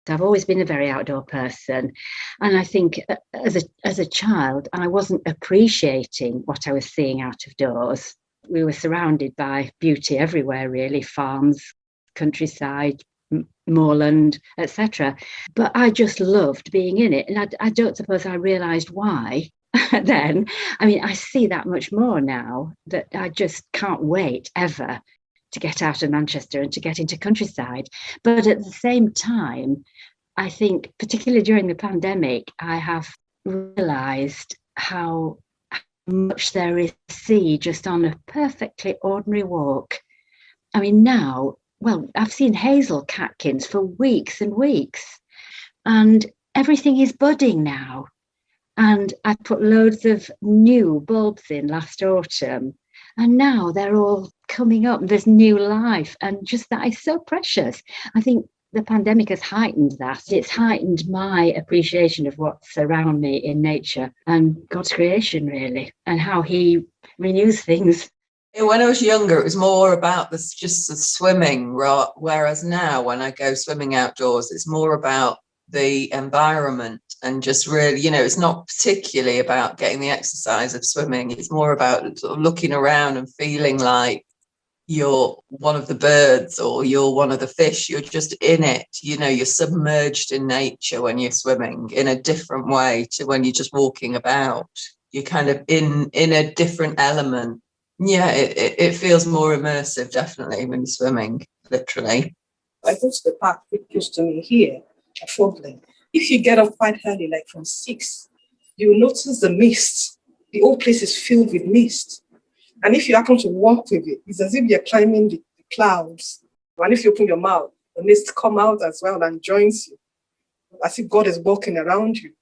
I've always been a very outdoor person. And I think as a child, I wasn't appreciating what I was seeing out of doors. We were surrounded by beauty everywhere, really, farms, countryside, moorland, etc. But I just loved being in it. And I don't suppose I realised why then. I mean, I see that much more now that I just can't wait ever to get out of Manchester and to get into countryside. But at the same time, I think, particularly during the pandemic, I have realised how much there is to see just on a perfectly ordinary walk. I mean, now, well, I've seen hazel catkins for weeks and weeks, and everything is budding now. And I put loads of new bulbs in last autumn, and now they're all coming up. There's new life, and just that is so precious. I think the pandemic has heightened that. It's heightened my appreciation of what's around me in nature and God's creation, really, and how he renews things. When I was younger, it was more about just the swimming, whereas now when I go swimming outdoors, it's more about the environment and just really, it's not particularly about getting the exercise of swimming. It's more about sort of looking around and feeling like you're one of the birds or you're one of the fish. You're just in it, you're submerged in nature when you're swimming in a different way to when you're just walking about. You're kind of in a different element. Yeah, it feels more immersive, definitely, when you're swimming, literally. I go to the park pretty close to me here at Fogland. If you get up quite early, like from 6, you'll notice the mist. The whole place is filled with mist. And if you happen to walk with it, it's as if you're climbing the clouds. And if you open your mouth, the mist come out as well and joins you, as if God is walking around you.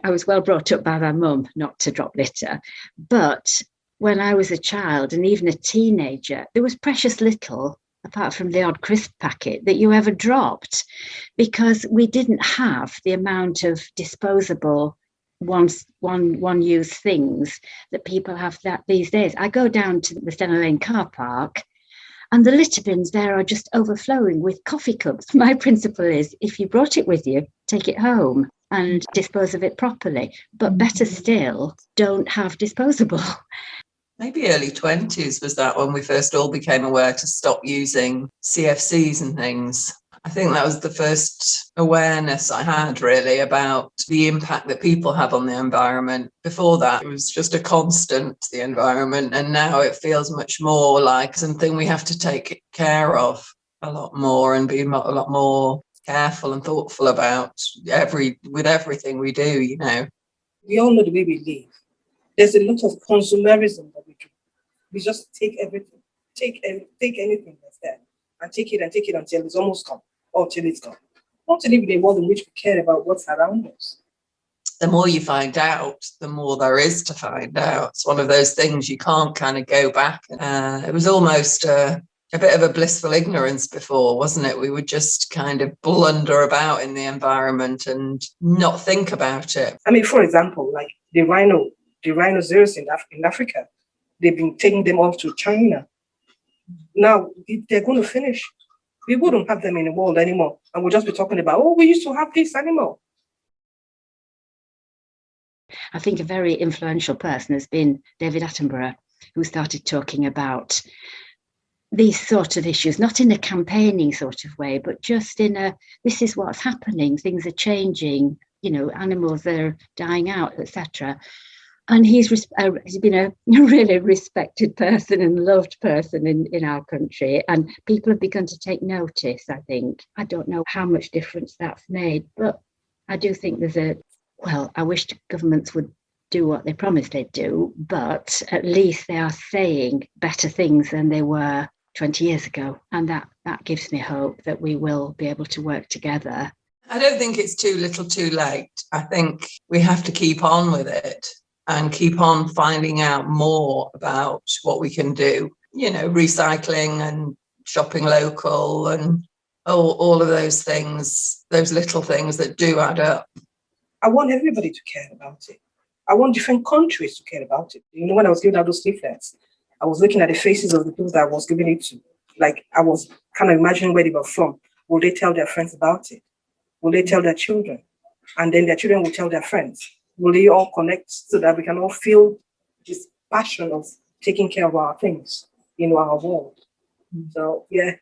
I was well brought up by my mum not to drop litter. But when I was a child and even a teenager, there was precious little, apart from the odd crisp packet, that you ever dropped, because we didn't have the amount of disposable one-use things that people have these days. I go down to the Stena Lane car park and the litter bins there are just overflowing with coffee cups. My principle is, if you brought it with you, take it home and dispose of it properly. But better still, don't have disposable. Maybe early 20s was that when we first all became aware to stop using CFCs and things. I think that was the first awareness I had, really, about the impact that people have on the environment. Before that, it was just a constant, the environment, and now it feels much more like something we have to take care of a lot more and be a lot more careful and thoughtful about with everything we do, We all know the way we live. There's a lot of consumerism that we do. We just take everything, take anything that's there, and take it until it's almost gone, or till it's gone. Not to live in a world in which we care about what's around us. The more you find out, the more there is to find out. It's one of those things you can't kind of go back. It was almost a bit of a blissful ignorance before, wasn't it? We would just kind of blunder about in the environment and not think about it. I mean, for example, like the rhinoceros in Africa, they've been taking them off to China. Now they're going to finish. We wouldn't have them in the world anymore. And we'll just be talking about, we used to have this animal. I think a very influential person has been David Attenborough, who started talking about these sort of issues, not in a campaigning sort of way, but just in this is what's happening, things are changing, animals are dying out, etc. And he's been a really respected person and loved person in our country. And people have begun to take notice, I think. I don't know how much difference that's made, but I do think I wish governments would do what they promised they'd do, but at least they are saying better things than they were 20 years ago. And that gives me hope that we will be able to work together. I don't think it's too little too late. I think we have to keep on with it and keep on finding out more about what we can do, recycling and shopping local and all of those things, those little things that do add up. I want everybody to care about it. I want different countries to care about it. When I was giving out those leaflets, I was looking at the faces of the people that I was giving it to. Like, I was kind of imagining where they were from. Will they tell their friends about it? Will they tell their children? And then their children will tell their friends. Will they all connect so that we can all feel this passion of taking care of our things in our world? So yeah,